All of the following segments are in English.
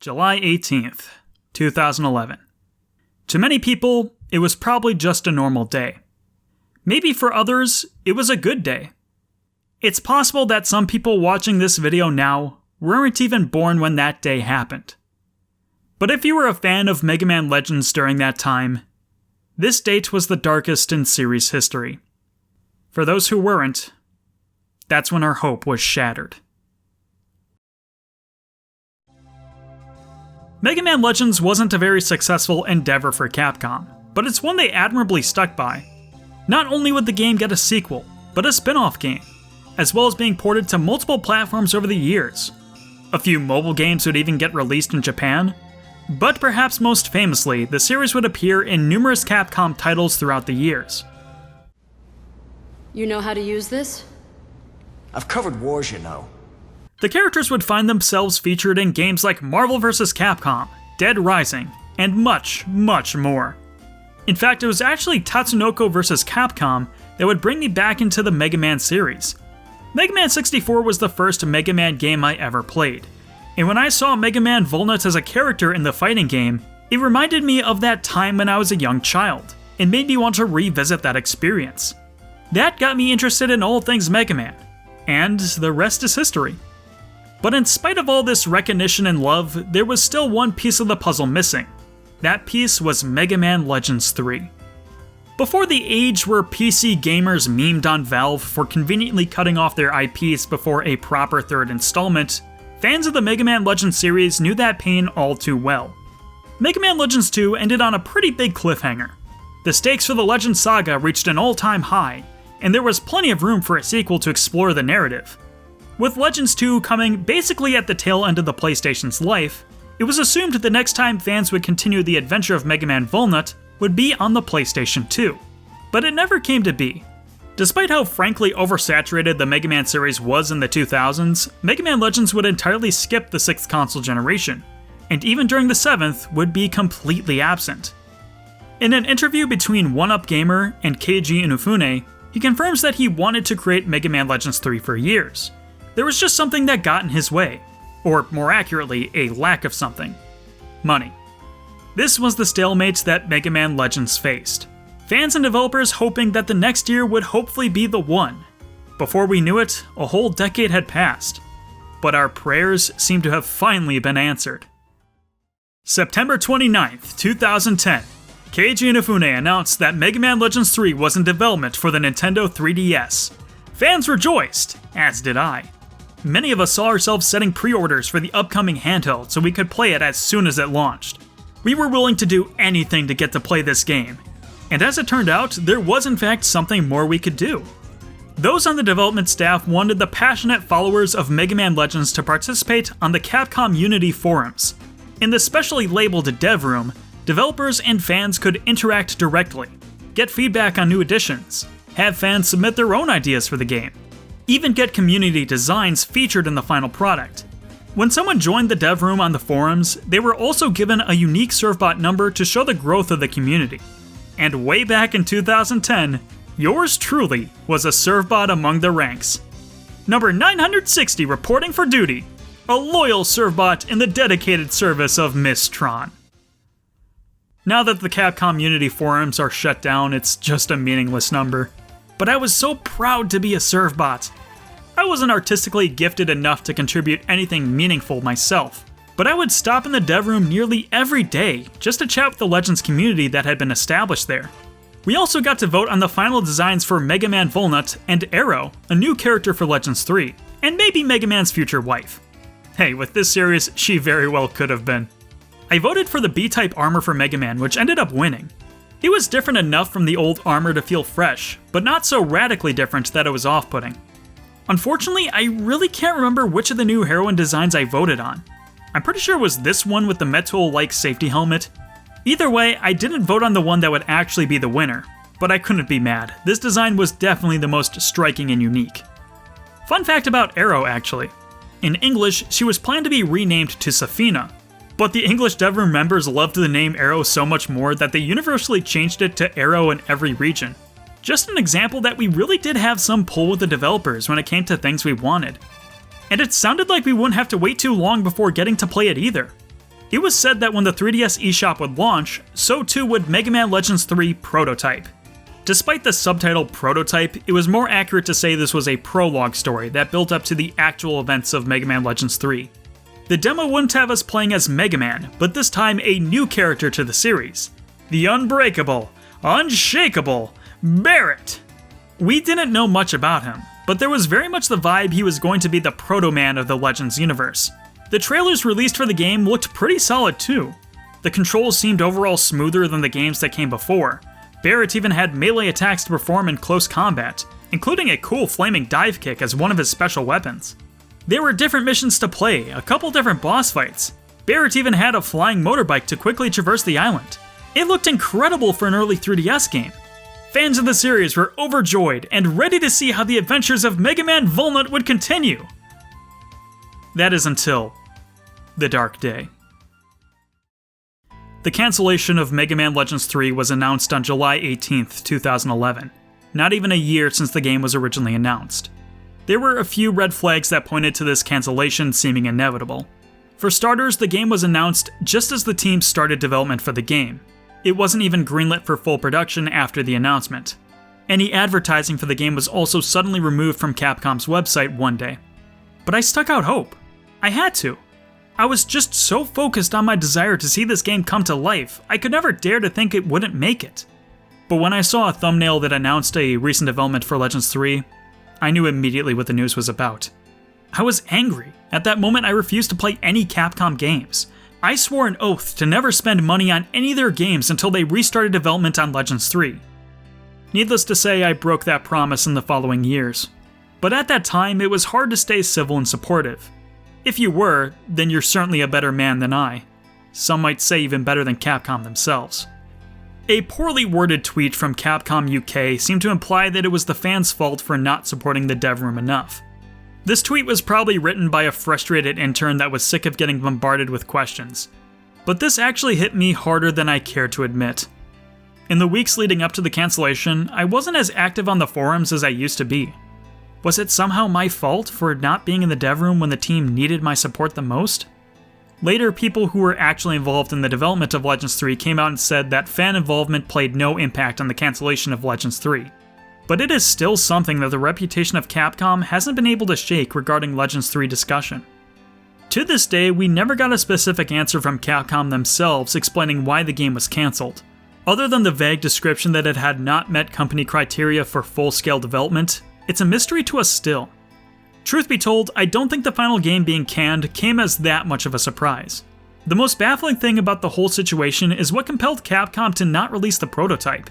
July 18th, 2011. To many people, it was probably just a normal day. Maybe for others, it was a good day. It's possible that some people watching this video now weren't even born when that day happened. But if you were a fan of MegaMan Legends during that time, this date was the darkest in series history. For those who weren't, that's when our hope was shattered. MegaMan Legends wasn't a very successful endeavor for Capcom, but it's one they admirably stuck by. Not only would the game get a sequel, but a spin-off game, as well as being ported to multiple platforms over the years. A few mobile games would even get released in Japan, but perhaps most famously, the series would appear in numerous Capcom titles throughout the years. You know how to use this? I've covered wars, you know. The characters would find themselves featured in games like Marvel vs. Capcom, Dead Rising, and much, much more. In fact, it was actually Tatsunoko vs. Capcom that would bring me back into the Mega Man series. Mega Man 64 was the first Mega Man game I ever played, and when I saw Mega Man Volnut as a character in the fighting game, it reminded me of that time when I was a young child, and made me want to revisit that experience. That got me interested in all things Mega Man, and the rest is history. But in spite of all this recognition and love, there was still one piece of the puzzle missing. That piece was Mega Man Legends 3. Before the age where PC gamers memed on Valve for conveniently cutting off their IPs before a proper third installment, fans of the Mega Man Legends series knew that pain all too well. Mega Man Legends 2 ended on a pretty big cliffhanger. The stakes for the Legends saga reached an all-time high, and there was plenty of room for a sequel to explore the narrative. With Legends 2 coming basically at the tail end of the PlayStation's life, it was assumed the next time fans would continue the adventure of Mega Man Volnut would be on the PlayStation 2. But it never came to be. Despite how frankly oversaturated the Mega Man series was in the 2000s, Mega Man Legends would entirely skip the 6th console generation, and even during the 7th would be completely absent. In an interview between 1UP Gamer and Keiji Inufune, he confirms that he wanted to create Mega Man Legends 3 for years. There was just something that got in his way, or more accurately, a lack of something. Money. This was the stalemate that Mega Man Legends faced. Fans and developers hoping that the next year would hopefully be the one. Before we knew it, a whole decade had passed. But our prayers seem to have finally been answered. September 29th, 2010, Keiji Inufune announced that Mega Man Legends 3 was in development for the Nintendo 3DS. Fans rejoiced, as did I. Many of us saw ourselves setting pre-orders for the upcoming handheld so we could play it as soon as it launched. We were willing to do anything to get to play this game. And as it turned out, there was in fact something more we could do. Those on the development staff wanted the passionate followers of Mega Man Legends to participate on the Capcom Unity forums. In the specially labeled Devroom, developers and fans could interact directly, get feedback on new additions, have fans submit their own ideas for the game, even get community designs featured in the final product. When someone joined the dev room on the forums, they were also given a unique servbot number to show the growth of the community. And way back in 2010, yours truly was a servbot among the ranks. Number 960 reporting for duty, a loyal servbot in the dedicated service of Miss Tron. Now that the Capcom Unity forums are shut down, it's just a meaningless number. But I was so proud to be a servbot. I wasn't artistically gifted enough to contribute anything meaningful myself, but I would stop in the dev room nearly every day just to chat with the Legends community that had been established there. We also got to vote on the final designs for Mega Man Volnut and Arrow, a new character for Legends 3, and maybe Mega Man's future wife. Hey, with this series, she very well could have been. I voted for the B-type armor for Mega Man, which ended up winning. He was different enough from the old armor to feel fresh, but not so radically different that it was off-putting. Unfortunately, I really can't remember which of the new heroine designs I voted on. I'm pretty sure it was this one with the metal-like safety helmet. Either way, I didn't vote on the one that would actually be the winner, but I couldn't be mad. This design was definitely the most striking and unique. Fun fact about Arrow, actually. In English, she was planned to be renamed to Safina, but the English Devroom members loved the name Arrow so much more that they universally changed it to Arrow in every region. Just an example that we really did have some pull with the developers when it came to things we wanted. And it sounded like we wouldn't have to wait too long before getting to play it either. It was said that when the 3DS eShop would launch, so too would MegaMan Legends 3 Prototype. Despite the subtitle Prototype, it was more accurate to say this was a prologue story that built up to the actual events of MegaMan Legends 3. The demo wouldn't have us playing as Mega Man, but this time a new character to the series. The unbreakable, unshakable Barrett! We didn't know much about him, but there was very much the vibe he was going to be the Proto-Man of the Legends universe. The trailers released for the game looked pretty solid too. The controls seemed overall smoother than the games that came before. Barrett even had melee attacks to perform in close combat, including a cool flaming dive kick as one of his special weapons. There were different missions to play, a couple different boss fights. Barrett even had a flying motorbike to quickly traverse the island. It looked incredible for an early 3DS game. Fans of the series were overjoyed and ready to see how the adventures of Mega Man Volnut would continue. That is until the dark day. The cancellation of Mega Man Legends 3 was announced on July 18th, 2011, not even a year since the game was originally announced. There were a few red flags that pointed to this cancellation seeming inevitable. For starters, the game was announced just as the team started development for the game. It wasn't even greenlit for full production after the announcement. Any advertising for the game was also suddenly removed from Capcom's website one day. But I stuck out hope. I had to. I was just so focused on my desire to see this game come to life, I could never dare to think it wouldn't make it. But when I saw a thumbnail that announced a recent development for Legends 3, I knew immediately what the news was about. I was angry. At that moment, I refused to play any Capcom games. I swore an oath to never spend money on any of their games until they restarted development on Legends 3. Needless to say, I broke that promise in the following years. But at that time, it was hard to stay civil and supportive. If you were, then you're certainly a better man than I. Some might say even better than Capcom themselves. A poorly worded tweet from Capcom UK seemed to imply that it was the fans' fault for not supporting the Devroom enough. This tweet was probably written by a frustrated intern that was sick of getting bombarded with questions. But this actually hit me harder than I cared to admit. In the weeks leading up to the cancellation, I wasn't as active on the forums as I used to be. Was it somehow my fault for not being in the Devroom when the team needed my support the most? Later, people who were actually involved in the development of Legends 3 came out and said that fan involvement played no impact on the cancellation of Legends 3. But it is still something that the reputation of Capcom hasn't been able to shake regarding Legends 3 discussion. To this day, we never got a specific answer from Capcom themselves explaining why the game was cancelled. Other than the vague description that it had not met company criteria for full-scale development, it's a mystery to us still. Truth be told, I don't think the final game being canned came as that much of a surprise. The most baffling thing about the whole situation is what compelled Capcom to not release the prototype.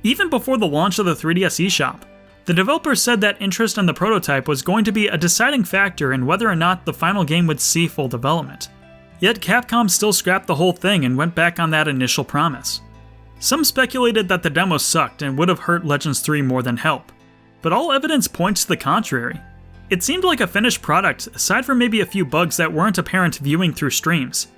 Even before the launch of the 3DS eShop, the developers said that interest in the prototype was going to be a deciding factor in whether or not the final game would see full development. Yet Capcom still scrapped the whole thing and went back on that initial promise. Some speculated that the demo sucked and would have hurt Legends 3 more than help, but all evidence points to the contrary. It seemed like a finished product, aside from maybe a few bugs that weren't apparent viewing through streams.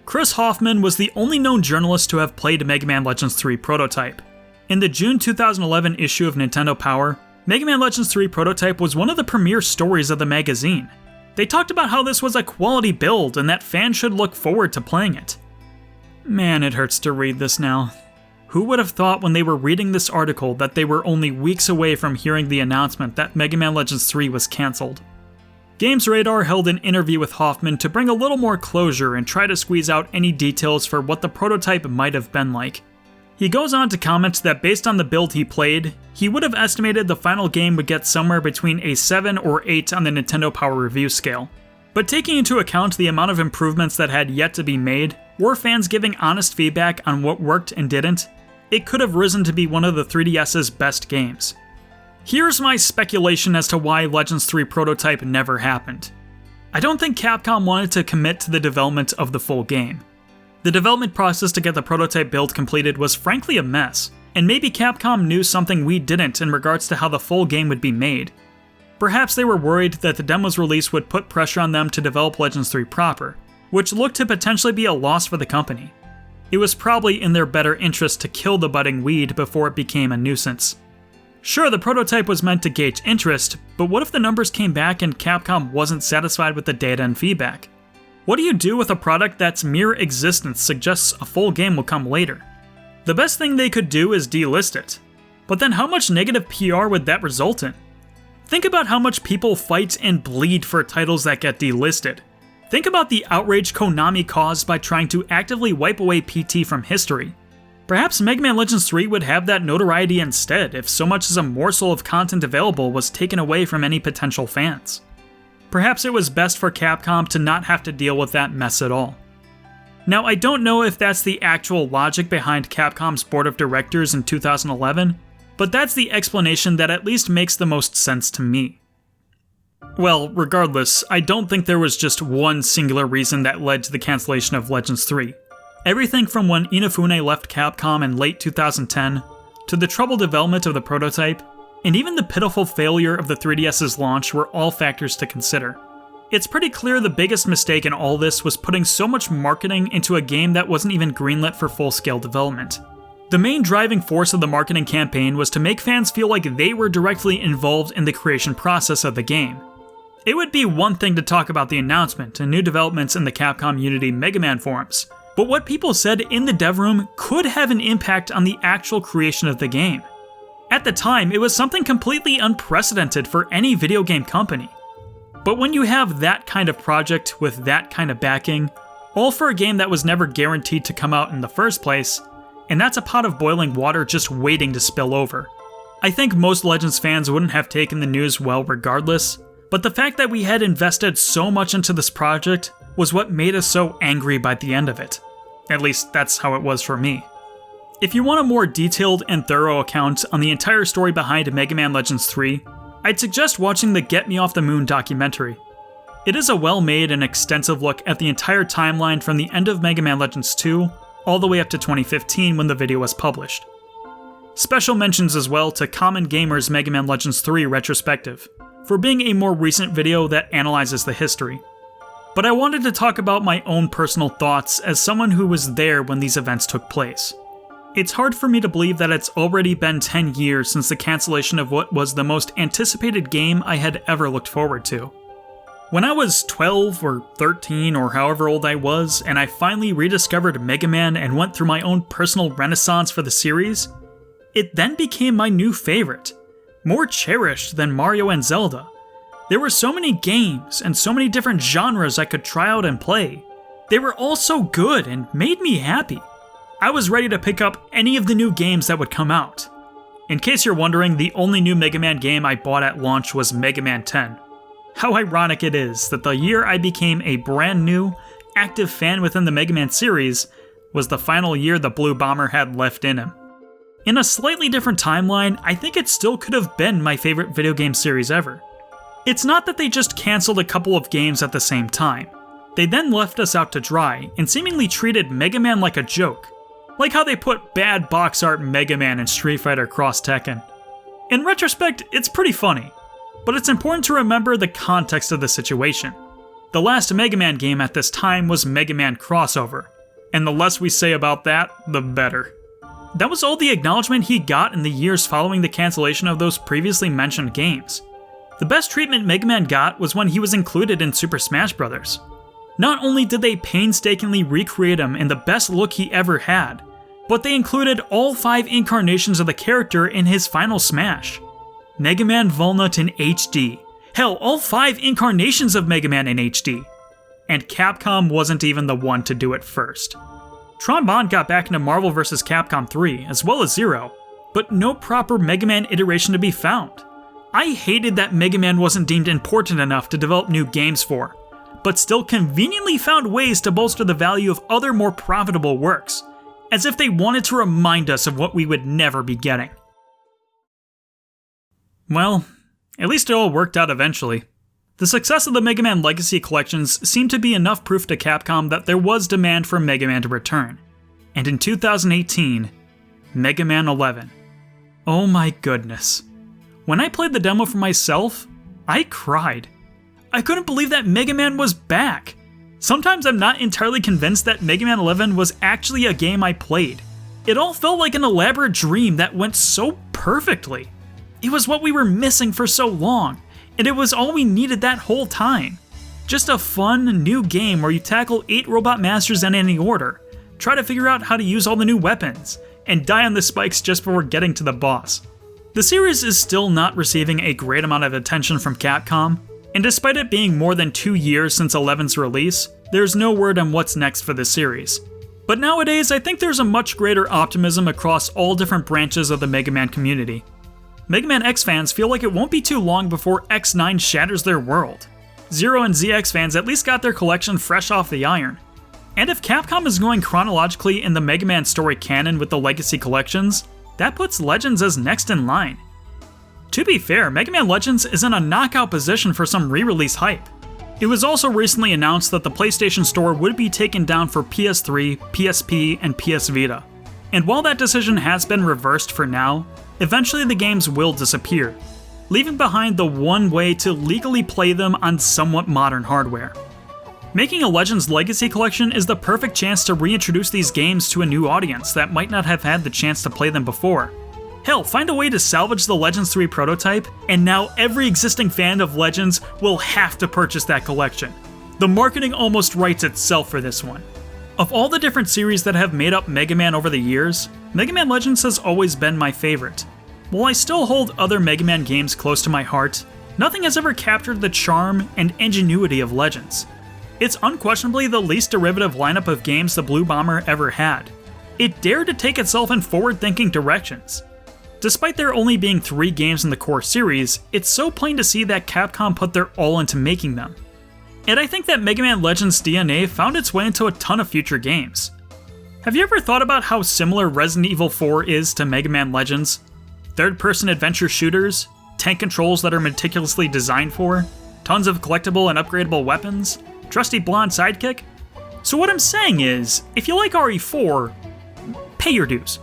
Chris Hoffman was the only known journalist to have played Mega Man Legends 3 Prototype. In the June 2011 issue of Nintendo Power, Mega Man Legends 3 Prototype was one of the premier stories of the magazine. They talked about how this was a quality build and that fans should look forward to playing it. Man, it hurts to read this now. Who would have thought when they were reading this article that they were only weeks away from hearing the announcement that Mega Man Legends 3 was cancelled? Games Radar held an interview with Hoffman to bring a little more closure and try to squeeze out any details for what the prototype might have been like. He goes on to comment that based on the build he played, he would have estimated the final game would get somewhere between a 7 or 8 on the Nintendo Power review scale. But taking into account the amount of improvements that had yet to be made, or fans giving honest feedback on what worked and didn't, it could have risen to be one of the 3DS's best games. Here's my speculation as to why Legends 3 Prototype never happened. I don't think Capcom wanted to commit to the development of the full game. The development process to get the prototype build completed was frankly a mess, and maybe Capcom knew something we didn't in regards to how the full game would be made. Perhaps they were worried that the demo's release would put pressure on them to develop Legends 3 proper, which looked to potentially be a loss for the company. It was probably in their better interest to kill the budding weed before it became a nuisance. Sure, the prototype was meant to gauge interest, but what if the numbers came back and Capcom wasn't satisfied with the data and feedback? What do you do with a product that's mere existence suggests a full game will come later? The best thing they could do is delist it. But then how much negative PR would that result in? Think about how much people fight and bleed for titles that get delisted. Think about the outrage Konami caused by trying to actively wipe away PT from history. Perhaps MegaMan Legends 3 would have that notoriety instead if so much as a morsel of content available was taken away from any potential fans. Perhaps it was best for Capcom to not have to deal with that mess at all. Now, I don't know if that's the actual logic behind Capcom's board of directors in 2011, but that's the explanation that at least makes the most sense to me. Well, regardless, I don't think there was just one singular reason that led to the cancellation of Legends 3. Everything from when Inafune left Capcom in late 2010, to the troubled development of the prototype, and even the pitiful failure of the 3DS's launch were all factors to consider. It's pretty clear the biggest mistake in all this was putting so much marketing into a game that wasn't even greenlit for full-scale development. The main driving force of the marketing campaign was to make fans feel like they were directly involved in the creation process of the game. It would be one thing to talk about the announcement and new developments in the Capcom Unity MegaMan forums, but what people said in the Devroom could have an impact on the actual creation of the game. At the time, it was something completely unprecedented for any video game company. But when you have that kind of project with that kind of backing, all for a game that was never guaranteed to come out in the first place, and that's a pot of boiling water just waiting to spill over. I think most Legends fans wouldn't have taken the news well regardless, but the fact that we had invested so much into this project was what made us so angry by the end of it. At least that's how it was for me. If you want a more detailed and thorough account on the entire story behind MegaMan Legends 3, I'd suggest watching the Get Me Off the Moon documentary. It is a well-made and extensive look at the entire timeline from the end of MegaMan Legends 2 all the way up to 2015 when the video was published. Special mentions as well to Common Gamer's MegaMan Legends 3 Retrospective, for being a more recent video that analyzes the history. But I wanted to talk about my own personal thoughts as someone who was there when these events took place. It's hard for me to believe that it's already been 10 years since the cancellation of what was the most anticipated game I had ever looked forward to. When I was 12 or 13 or however old I was, and I finally rediscovered Mega Man and went through my own personal renaissance for the series, it then became my new favorite, more cherished than Mario and Zelda. There were so many games and so many different genres I could try out and play. They were all so good and made me happy. I was ready to pick up any of the new games that would come out. In case you're wondering, the only new Mega Man game I bought at launch was Mega Man 10. How ironic it is that the year I became a brand new, active fan within the Mega Man series was the final year the Blue Bomber had left in him. In a slightly different timeline, I think it still could have been my favorite video game series ever. It's not that they just cancelled a couple of games at the same time. They then left us out to dry and seemingly treated Mega Man like a joke. Like how they put bad box art Mega Man in Street Fighter Cross Tekken. In retrospect, it's pretty funny, but it's important to remember the context of the situation. The last Mega Man game at this time was Mega Man Crossover, and the less we say about that, the better. That was all the acknowledgement he got in the years following the cancellation of those previously mentioned games. The best treatment Mega Man got was when he was included in Super Smash Bros. Not only did they painstakingly recreate him in the best look he ever had, but they included all 5 incarnations of the character in his final Smash. Mega Man Walnut in HD. Hell, all 5 incarnations of Mega Man in HD. And Capcom wasn't even the one to do it first. Tron Bonne got back into Marvel vs. Capcom 3, as well as Zero, but no proper Mega Man iteration to be found. I hated that Mega Man wasn't deemed important enough to develop new games for, but still conveniently found ways to bolster the value of other more profitable works, as if they wanted to remind us of what we would never be getting. Well, at least it all worked out eventually. The success of the Mega Man Legacy collections seemed to be enough proof to Capcom that there was demand for Mega Man to return. And in 2018, Mega Man 11. Oh my goodness. When I played the demo for myself, I cried. I couldn't believe that Mega Man was back. Sometimes I'm not entirely convinced that Mega Man 11 was actually a game I played. It all felt like an elaborate dream that went so perfectly. It was what we were missing for so long, and it was all we needed that whole time. Just a fun, new game where you tackle 8 robot masters in any order, try to figure out how to use all the new weapons, and die on the spikes just before getting to the boss. The series is still not receiving a great amount of attention from Capcom, and despite it being more than 2 years since 11's release, there's no word on what's next for the series. But nowadays, I think there's a much greater optimism across all different branches of the Mega Man community. Mega Man X fans feel like it won't be too long before X9 shatters their world. Zero and ZX fans at least got their collection fresh off the iron. And if Capcom is going chronologically in the Mega Man story canon with the Legacy collections, that puts Legends as next in line. To be fair, Mega Man Legends is in a knockout position for some re-release hype. It was also recently announced that the PlayStation Store would be taken down for PS3, PSP, and PS Vita. And while that decision has been reversed for now, eventually the games will disappear, leaving behind the one way to legally play them on somewhat modern hardware. Making a Legends Legacy collection is the perfect chance to reintroduce these games to a new audience that might not have had the chance to play them before. Hell, find a way to salvage the Legends 3 prototype, and now every existing fan of Legends will have to purchase that collection. The marketing almost writes itself for this one. Of all the different series that have made up Mega Man over the years, Mega Man Legends has always been my favorite. While I still hold other Mega Man games close to my heart, nothing has ever captured the charm and ingenuity of Legends. It's unquestionably the least derivative lineup of games the Blue Bomber ever had. It dared to take itself in forward-thinking directions. Despite there only being 3 games in the core series, it's so plain to see that Capcom put their all into making them. And I think that Mega Man Legends DNA found its way into a ton of future games. Have you ever thought about how similar Resident Evil 4 is to Mega Man Legends? Third-person adventure shooters, tank controls that are meticulously designed for, tons of collectible and upgradable weapons, trusty blonde sidekick? So what I'm saying is, if you like RE4, pay your dues.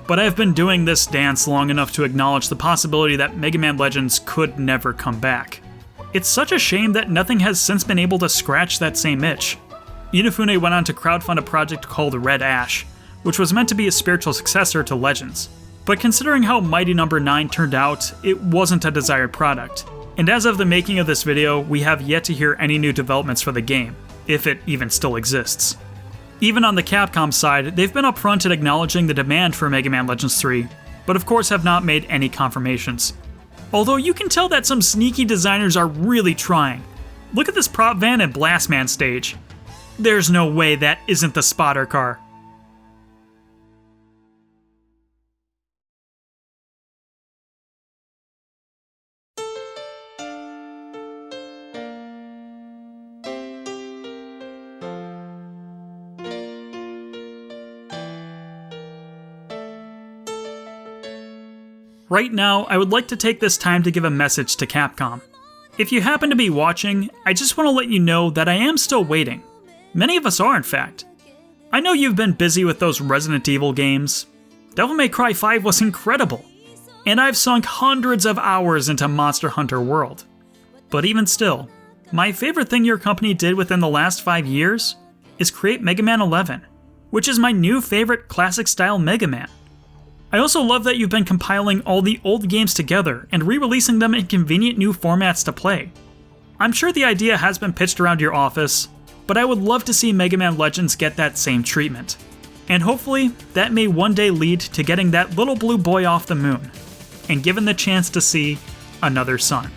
But I've been doing this dance long enough to acknowledge the possibility that Mega Man Legends could never come back. It's such a shame that nothing has since been able to scratch that same itch. Inafune went on to crowdfund a project called Red Ash, which was meant to be a spiritual successor to Legends. But considering how Mighty No. 9 turned out, it wasn't a desired product. And as of the making of this video, we have yet to hear any new developments for the game, if it even still exists. Even on the Capcom side, they've been upfront at acknowledging the demand for Mega Man Legends 3, but of course have not made any confirmations. Although you can tell that some sneaky designers are really trying. Look at this prop van and Blastman stage. There's no way that isn't the spotter car. Right now, I would like to take this time to give a message to Capcom. If you happen to be watching, I just want to let you know that I am still waiting. Many of us are, in fact. I know you've been busy with those Resident Evil games. Devil May Cry 5 was incredible. And I've sunk hundreds of hours into Monster Hunter World. But even still, my favorite thing your company did within the last 5 years is create Mega Man 11, which is my new favorite classic-style Mega Man. I also love that you've been compiling all the old games together and re-releasing them in convenient new formats to play. I'm sure the idea has been pitched around your office, but I would love to see Mega Man Legends get that same treatment. And hopefully, that may one day lead to getting that little blue boy off the moon, and given the chance to see another sun.